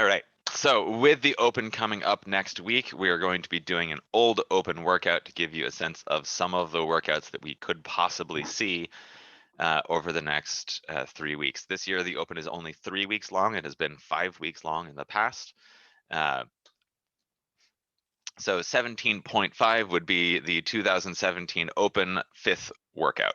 All right. So with the open coming up next week, we are going to be doing an old open workout to give you a sense of some of the workouts that we could possibly see over the next 3 weeks. This year, the open is only 3 weeks long. It has been 5 weeks long in the past. So 17.5 would be the 2017 Open 5th workout.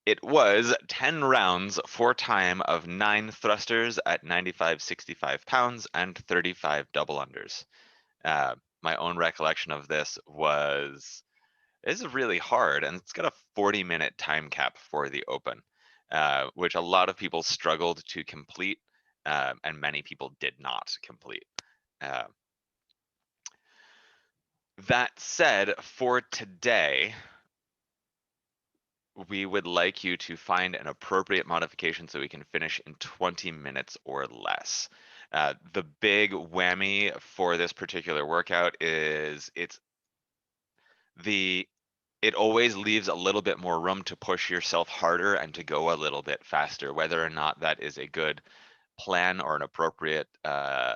It was 10 rounds for time of 9 thrusters at 95-65 pounds and 35 double unders. My own recollection of this was, it's really hard, and it's got a 40-minute time cap for the open, which a lot of people struggled to complete, and many people did not complete. That said, for today, we would like you to find an appropriate modification so we can finish in 20 minutes or less. The big whammy for this particular workout is it always leaves a little bit more room to push yourself harder and to go a little bit faster, whether or not that is a good plan or an appropriate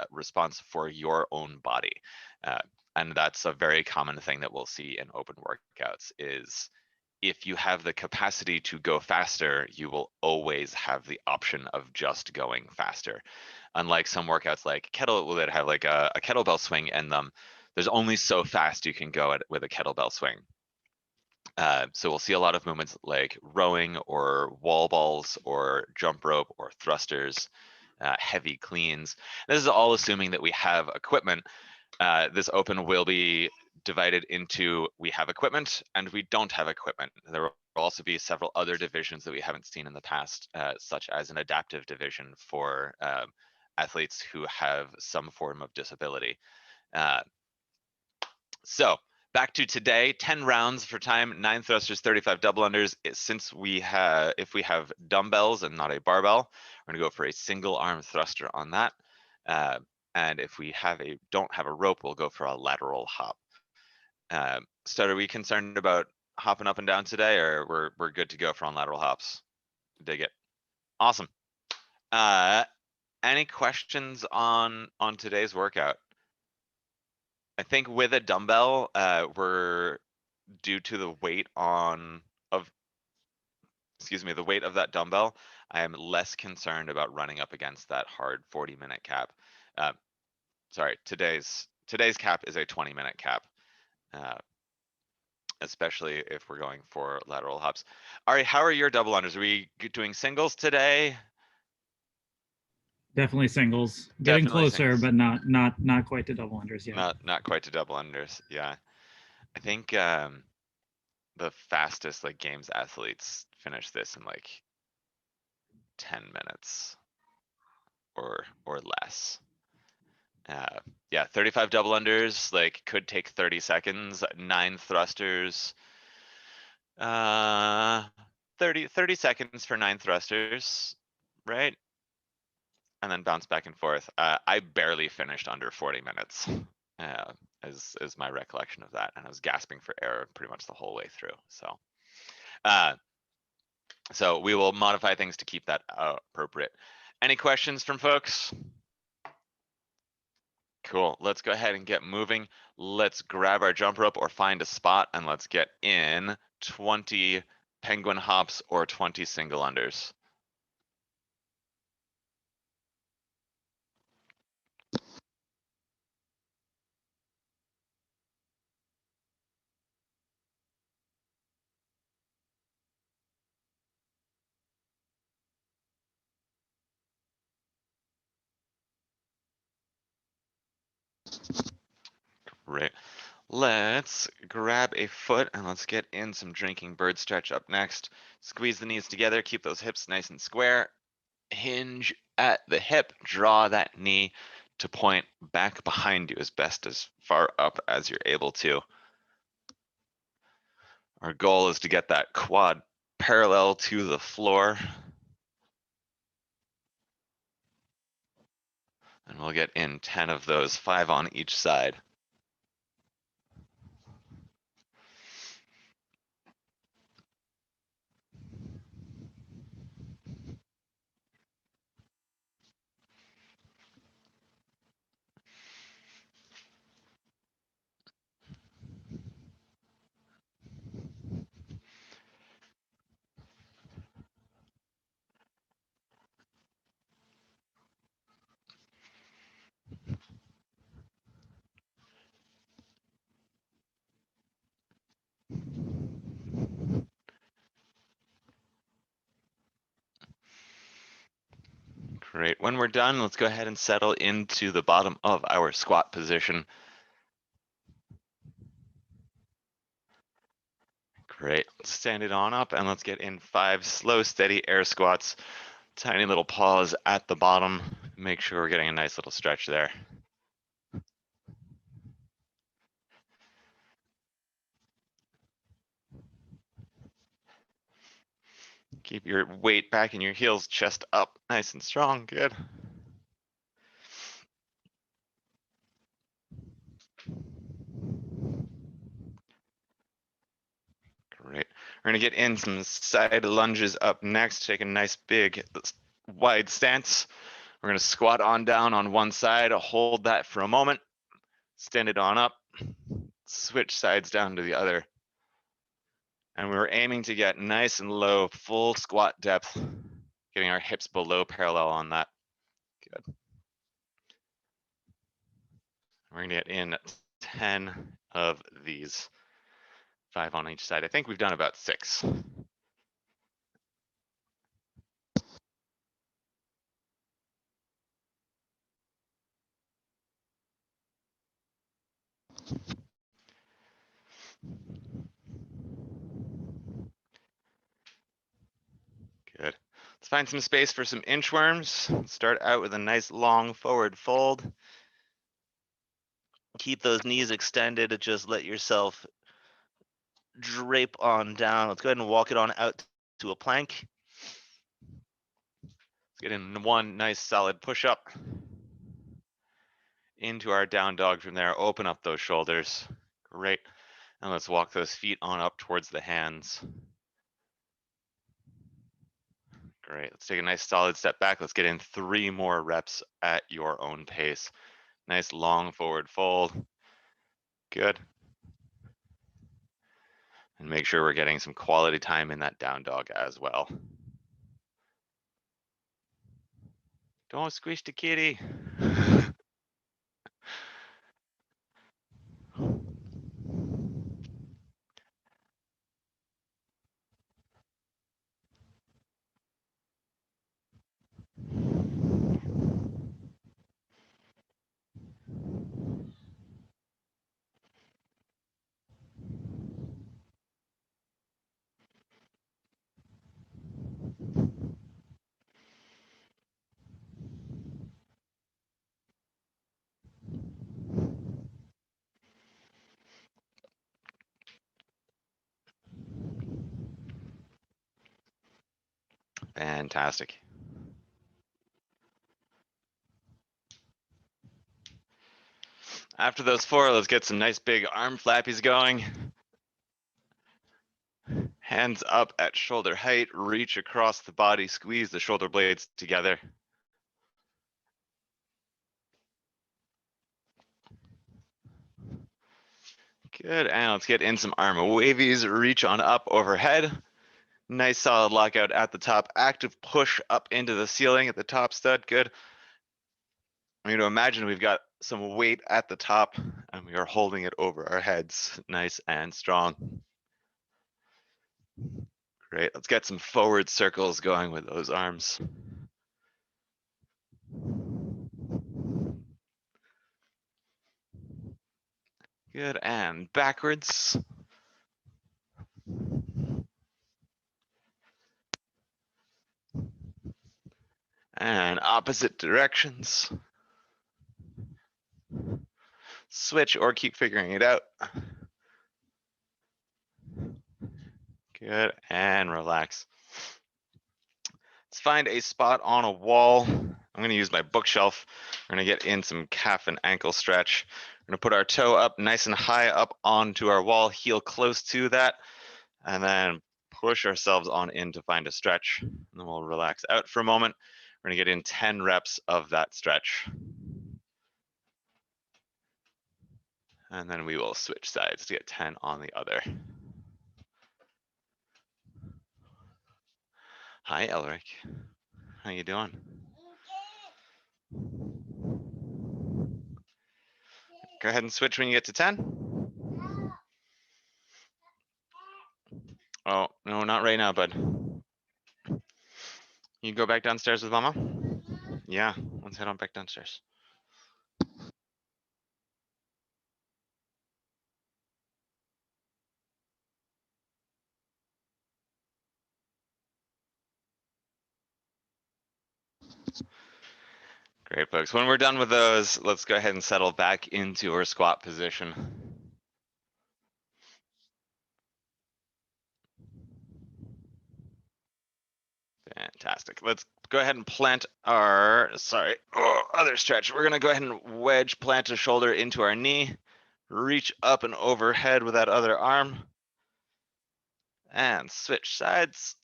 response for your own body. And that's a very common thing that we'll see in open workouts is if you have the capacity to go faster, you will always have the option of just going faster. Unlike some workouts like kettle that have like a kettlebell swing in them, there's only so fast you can go with a kettlebell swing. So we'll see a lot of movements like rowing or wall balls or jump rope or thrusters, heavy cleans. This is all assuming that we have equipment. This open will be divided into we have equipment and we don't have equipment. There will also be several other divisions that we haven't seen in the past, such as an adaptive division for athletes who have some form of disability. So back to today, 10 rounds for time, 9 thrusters, 35 double unders. Since if we have dumbbells and not a barbell, we're gonna go for a single arm thruster on that. And if we don't have a rope, we'll go for a lateral hop. So are we concerned about hopping up and down today, or we're good to go for on lateral hops? Dig it. Awesome. Any questions on today's workout? I think with a dumbbell, we're due to the weight the weight of that dumbbell, I am less concerned about running up against that hard 40-minute cap. Sorry, today's cap is a 20-minute cap, especially if we're going for lateral hops. Ari, how are your double unders? Are we doing singles today? Definitely singles. Getting closer, but not quite to double unders yet. Not quite to double unders. Yeah, I think the fastest like games athletes finish this in like 10 minutes or less. Yeah, 35 double unders like could take 30 seconds. 9 thrusters. 30 seconds for 9 thrusters, right? And then bounce back and forth. I barely finished under 40 minutes, is my recollection of that, and I was gasping for air pretty much the whole way through. So we will modify things to keep that appropriate. Any questions from folks? Cool. Let's go ahead and get moving. Let's grab our jump rope or find a spot, and let's get in 20 penguin hops or 20 single unders. Great. Let's grab a foot and let's get in some drinking bird stretch up next. Squeeze the knees together, keep those hips nice and square. Hinge at the hip, draw that knee to point back behind you as far up as you're able to. Our goal is to get that quad parallel to the floor. And we'll get in 10 of those, 5 on each side. Great. When we're done, let's go ahead and settle into the bottom of our squat position. Great. Let's stand it on up and let's get in 5 slow, steady air squats. Tiny little pause at the bottom. Make sure we're getting a nice little stretch there. Keep your weight back in your heels, chest up, nice and strong, good. Great. We're gonna get in some side lunges up next. Take a nice big wide stance. We're gonna squat on down on one side, hold that for a moment, stand it on up, switch sides down to the other. And we're aiming to get nice and low, full squat depth, getting our hips below parallel on that. Good. We're gonna get in 10 of these, 5 on each side. I think we've done about 6. Good. Let's find some space for some inchworms. Start out with a nice long forward fold. Keep those knees extended. Just let yourself drape on down. Let's go ahead and walk it on out to a plank. Let's get in one nice solid push up. Into our down dog from there. Open up those shoulders. Great. And let's walk those feet on up towards the hands. Great. Let's take a nice solid step back. Let's get in 3 more reps at your own pace. Nice long forward fold. Good. And make sure we're getting some quality time in that down dog as well. Don't squish the kitty. Fantastic. After those 4, let's get some nice big arm flappies going. Hands up at shoulder height, reach across the body, squeeze the shoulder blades together. Good, and let's get in some arm wavies, reach on up overhead. Nice solid lockout at the top, active push up into the ceiling at the top stud, good. I'm going to imagine we've got some weight at the top and we are holding it over our heads, nice and strong. Great, let's get some forward circles going with those arms. Good, and backwards. And opposite directions. Switch or keep figuring it out. Good, and relax. Let's find a spot on a wall. I'm gonna use my bookshelf. We're gonna get in some calf and ankle stretch. We're gonna put our toe up nice and high up onto our wall, heel close to that, and then push ourselves on in to find a stretch. And then we'll relax out for a moment. We're gonna get in 10 reps of that stretch. And then we will switch sides to get 10 on the other. Hi, Elric. How you doing? Go ahead and switch when you get to 10. Oh, no, not right now, bud. You go back downstairs with Mama? Yeah, let's head on back downstairs. Great, folks. When we're done with those, let's go ahead and settle back into our squat position. Fantastic. Let's go ahead and plant our, other stretch. We're gonna go ahead and wedge plant a shoulder into our knee, reach up and overhead with that other arm, and switch sides.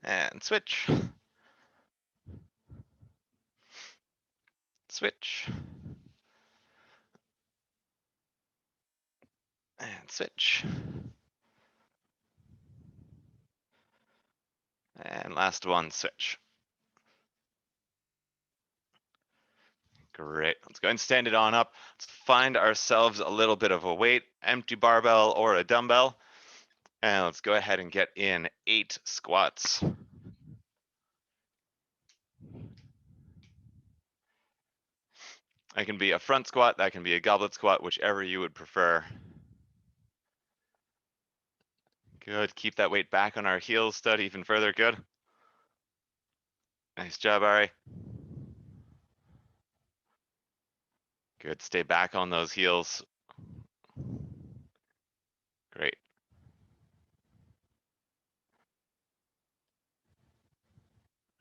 And switch. Switch. And switch. And last one, switch. Great. Let's go ahead and stand it on up. Let's find ourselves a little bit of a weight, empty barbell or a dumbbell. And let's go ahead and get in 8 squats. That can be a front squat, that can be a goblet squat, whichever you would prefer. Good. Keep that weight back on our heels, stud even further. Good. Nice job, Ari. Good. Stay back on those heels. Great.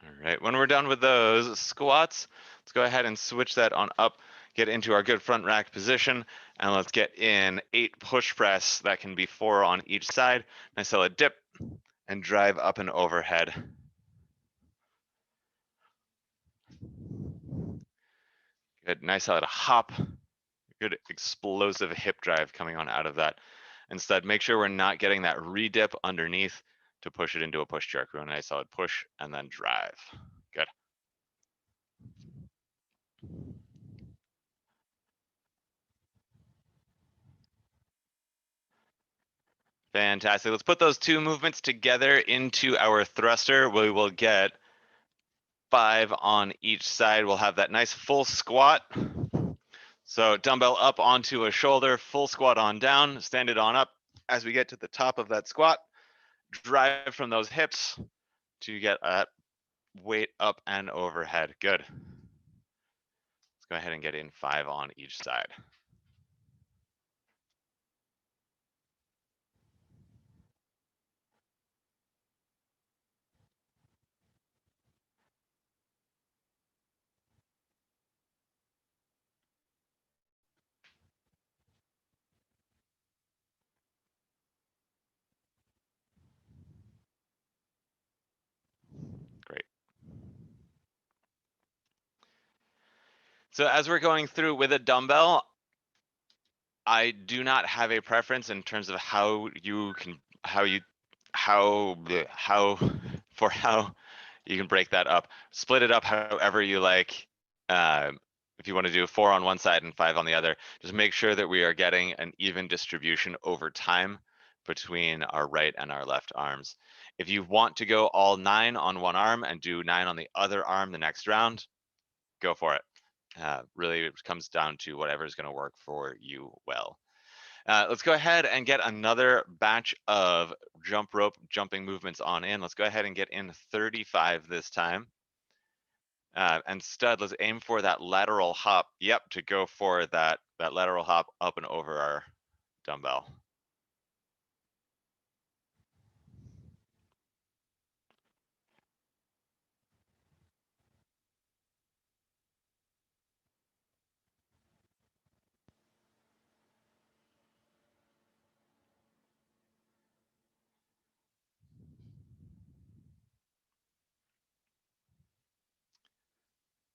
All right. When we're done with those squats, let's go ahead and switch that on up, get into our good front rack position, and let's get in 8 push press. That can be 4 on each side. Nice solid dip and drive up and overhead. Good. Nice solid hop. Good explosive hip drive coming on out of that. Instead, make sure we're not getting that re-dip underneath to push it into a push jerk. We want a nice solid push and then drive. Good. Fantastic. Let's put those 2 movements together into our thruster. We will get 5 on each side. We'll have that nice full squat. So dumbbell up onto a shoulder, full squat on down, stand it on up. As we get to the top of that squat, drive from those hips to get that weight up and overhead. Good. Let's go ahead and get in 5 on each side. Great. So as we're going through with a dumbbell, I do not have a preference in terms of how you can break that up. Split it up however you like. If you want to do 4 on one side and 5 on the other, just make sure that we are getting an even distribution over time between our right and our left arms. If you want to go all 9 on one arm and do 9 on the other arm the next round, go for it. Really, it comes down to whatever is going to work for you well. Let's go ahead and get another batch of jump rope jumping movements on in. Let's go ahead and get in 35 this time. And stud, let's aim for that lateral hop. Yep, to go for that lateral hop up and over our dumbbell.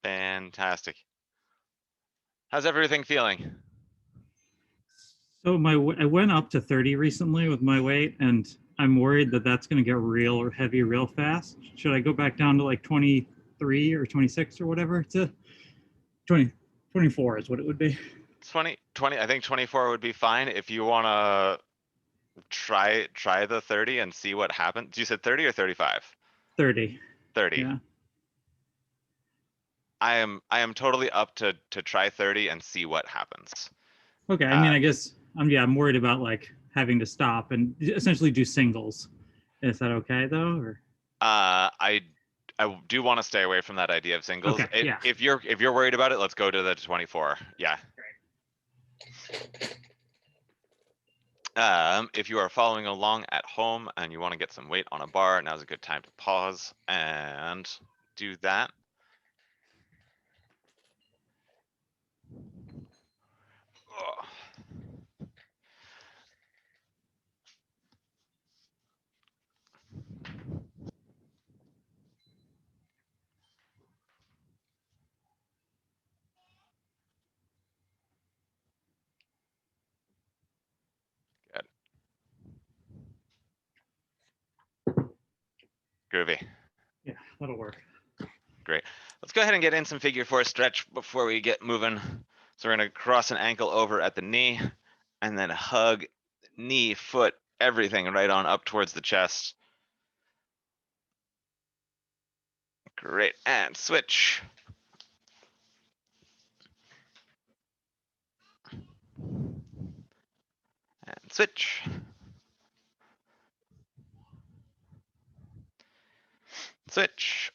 Fantastic. How's everything feeling? So I went up to 30 recently with my weight, and I'm worried that that's going to get real or heavy real fast. Should I go back down to like 23 or 26 or whatever to 24 is what it would be. 20, I think 24 would be fine. If you want to try the 30 and see what happens. You said 30 or 35? 30. 30. Yeah. I am totally up to try 30 and see what happens. Okay. I mean, I guess I'm worried about like having to stop and essentially do singles. Is that okay though? Or I do want to stay away from that idea of singles. okay, yeah. If you're worried about it, let's go to the 24. Yeah. If you are following along at home and you want to get some weight on a bar, now's a good time to pause and do that. Oh. Groovy. Yeah, that'll work. Great. Let's go ahead and get in some figure four stretch before we get moving. So we're gonna cross an ankle over at the knee and then hug knee, foot, everything right on up towards the chest. Great, and switch. And switch. Switch.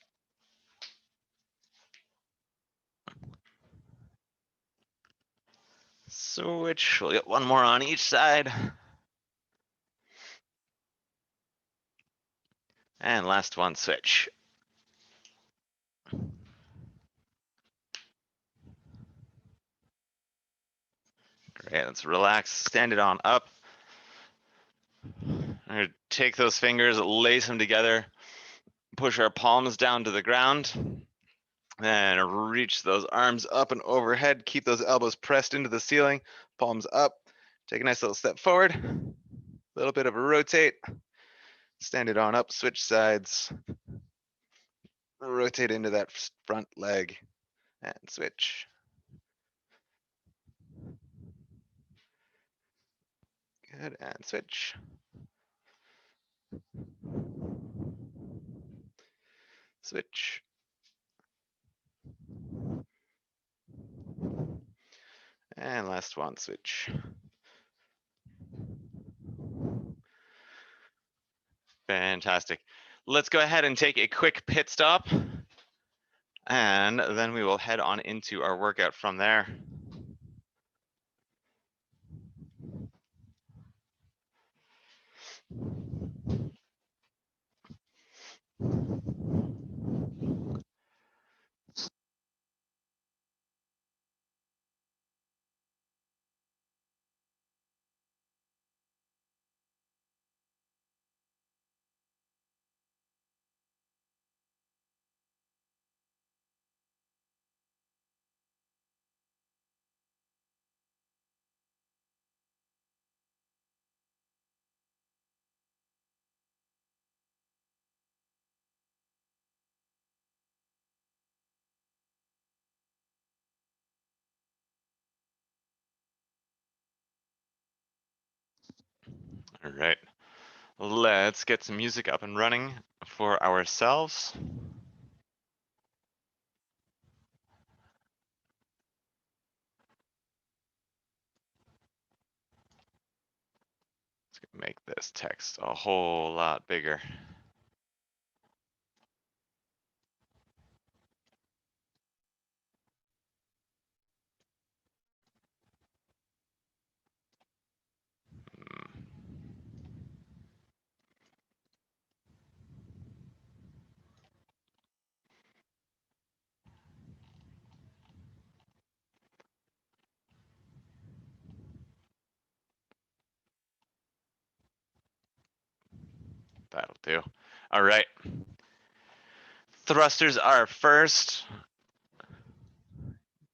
Switch. We'll get one more on each side. And last one, switch. Great, let's relax, stand it on up. I'm gonna take those fingers, lace them together, push our palms down to the ground, and reach those arms up and overhead. Keep those elbows pressed into the ceiling, palms up. Take a nice little step forward, a little bit of a rotate. Stand it on up, switch sides. Rotate into that front leg and switch. Good, and switch. Switch. And last one, switch. Fantastic. Let's go ahead and take a quick pit stop. And then we will head on into our workout from there. All right, let's get some music up and running for ourselves. Let's make this text a whole lot bigger. That'll do. All right. Thrusters are first.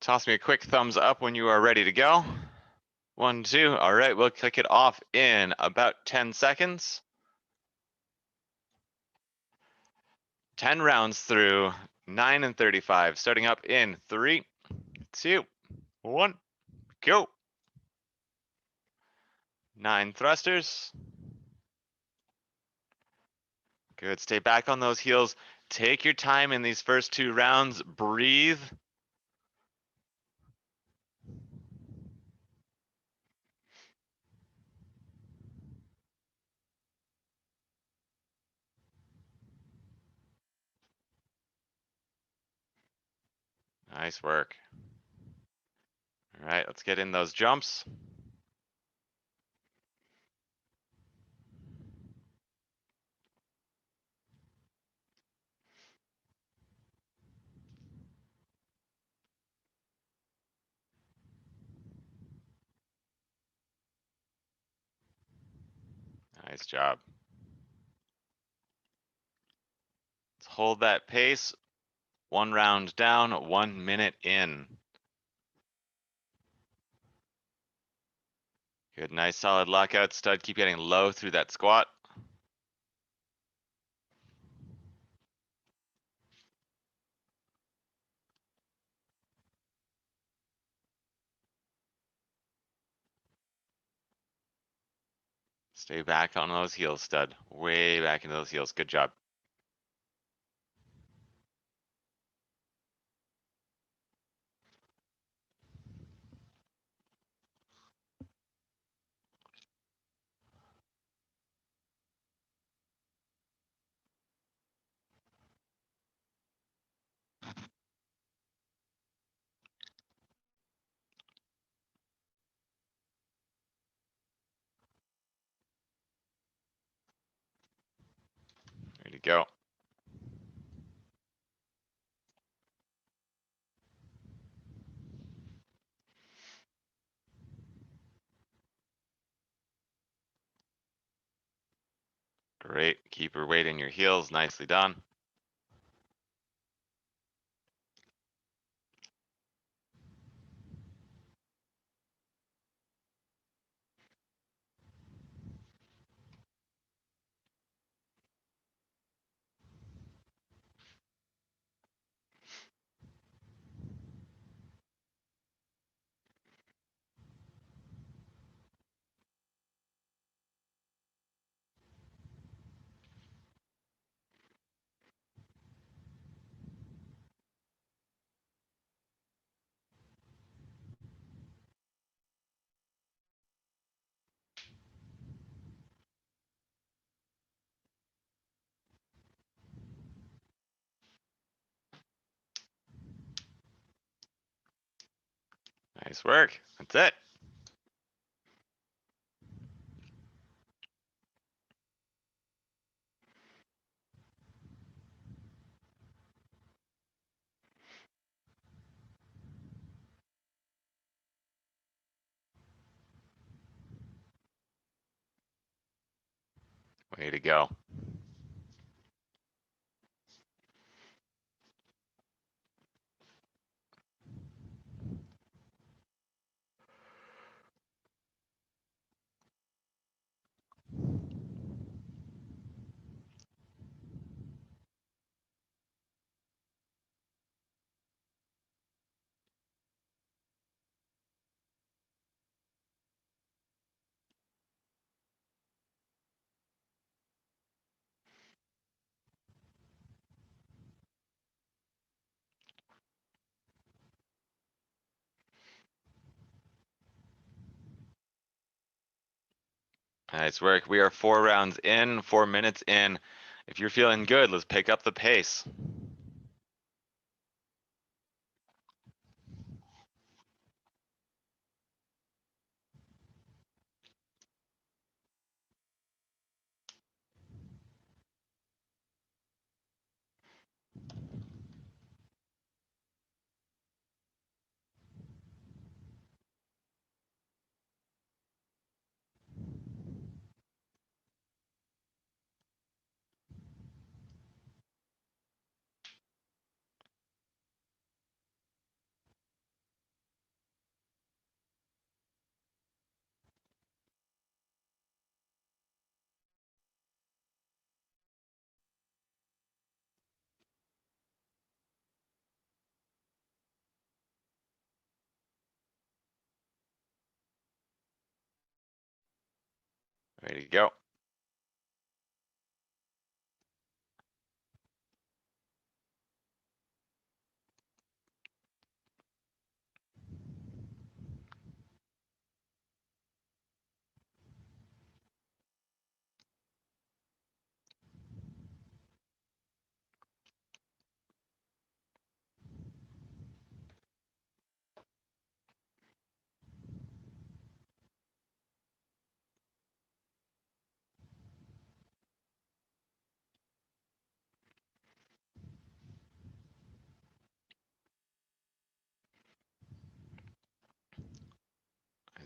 Toss me a quick thumbs up when you are ready to go. 1, 2. All right, we'll kick it off in about 10 seconds. 10 rounds through 9 and 35, starting up in 3, 2, 1, go. 9 thrusters. Good, stay back on those heels. Take your time in these first 2 rounds, breathe. Nice work. All right, let's get in those jumps. Nice job. Let's hold that pace. 1 round down, 1 minute in. Good, nice solid lockout stud. Keep getting low through that squat. Stay back on those heels, stud. Way back into those heels. Good job. Ready to go. Great. Keep your weight in your heels. Nicely done. Nice work. That's it. Way to go. Nice work. We are 4 rounds in, 4 minutes in. If you're feeling good, let's pick up the pace. Ready to go.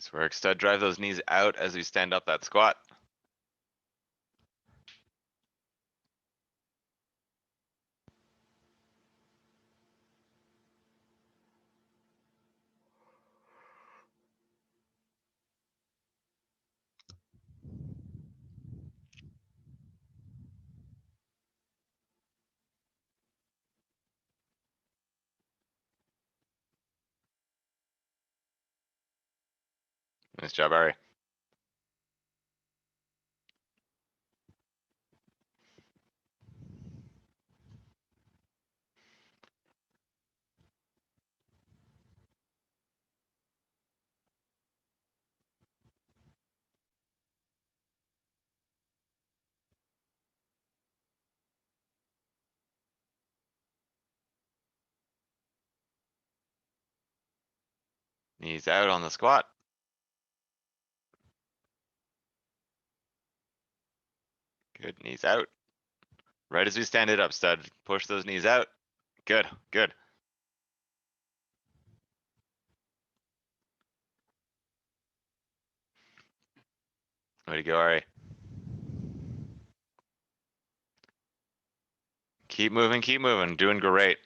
Nice work, stud. Drive those knees out as we stand up that squat. Nice job, Ari. Knees out on the squat. Good, knees out. Right as we stand it up, stud. Push those knees out. Good, good. Way to go, Ari. Keep moving, doing great.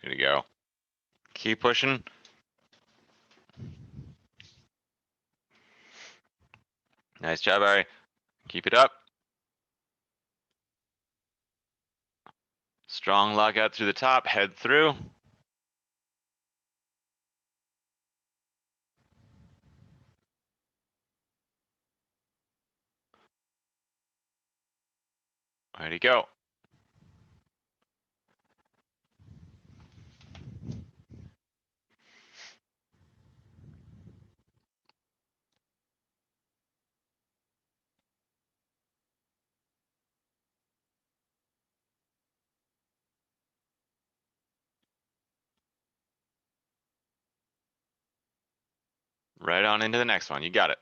Good to go. Keep pushing. Nice job, Ari. Keep it up. Strong lockout through the top, head through. Way to go. Right on into the next one. You got it.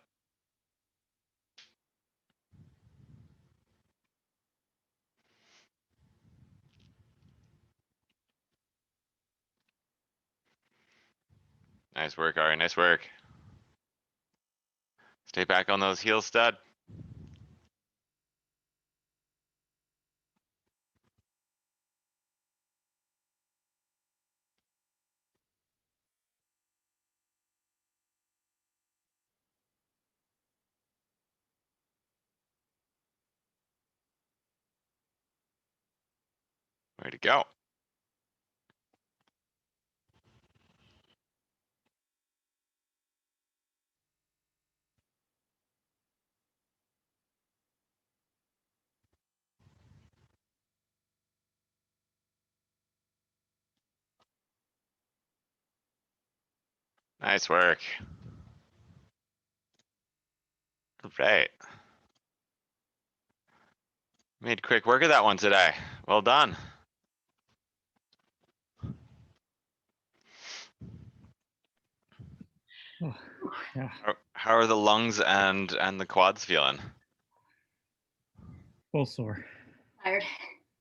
Nice work, Ari. Nice work. Stay back on those heels, stud. Way to go. Nice work. Right. Made quick work of that one today. Well done. Oh, yeah. How are the lungs and the quads feeling? Full sore. Tired.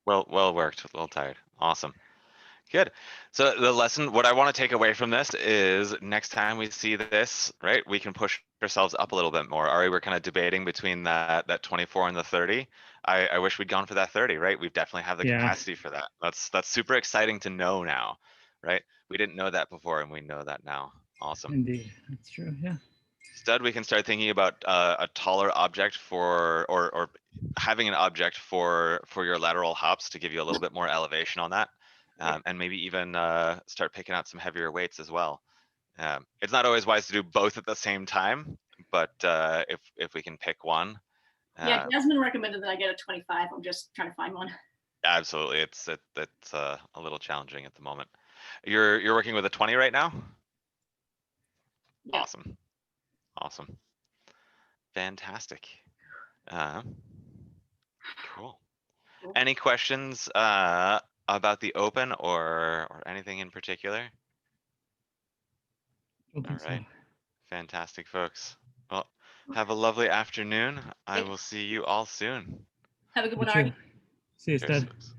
Well worked. A little tired. Awesome. Good. So the lesson, what I want to take away from this is next time we see this, right, we can push ourselves up a little bit more. Ari, we're kind of debating between that 24 and the 30. I wish we'd gone for that 30, right? We definitely have the Yeah. capacity for that. That's super exciting to know now, right? We didn't know that before and we know that now. Awesome. Indeed. That's true. Yeah. Instead, we can start thinking about a taller object for, or having an object for your lateral hops to give you a little bit more elevation on that. And maybe even start picking out some heavier weights as well. It's not always wise to do both at the same time, but if we can pick one. Yeah, Jasmine recommended that I get a 25. I'm just trying to find one. Absolutely, it's a little challenging at the moment. You're working with a 20 right now? Yeah. Awesome. Awesome. Fantastic. Cool. Cool. Any questions about the open or anything in particular? Don't think All right. so. Fantastic, folks. Well, have a lovely afternoon. I Thanks. will see you all soon. Have a good You one, Ari. too. See you, Cheers, Stead. folks.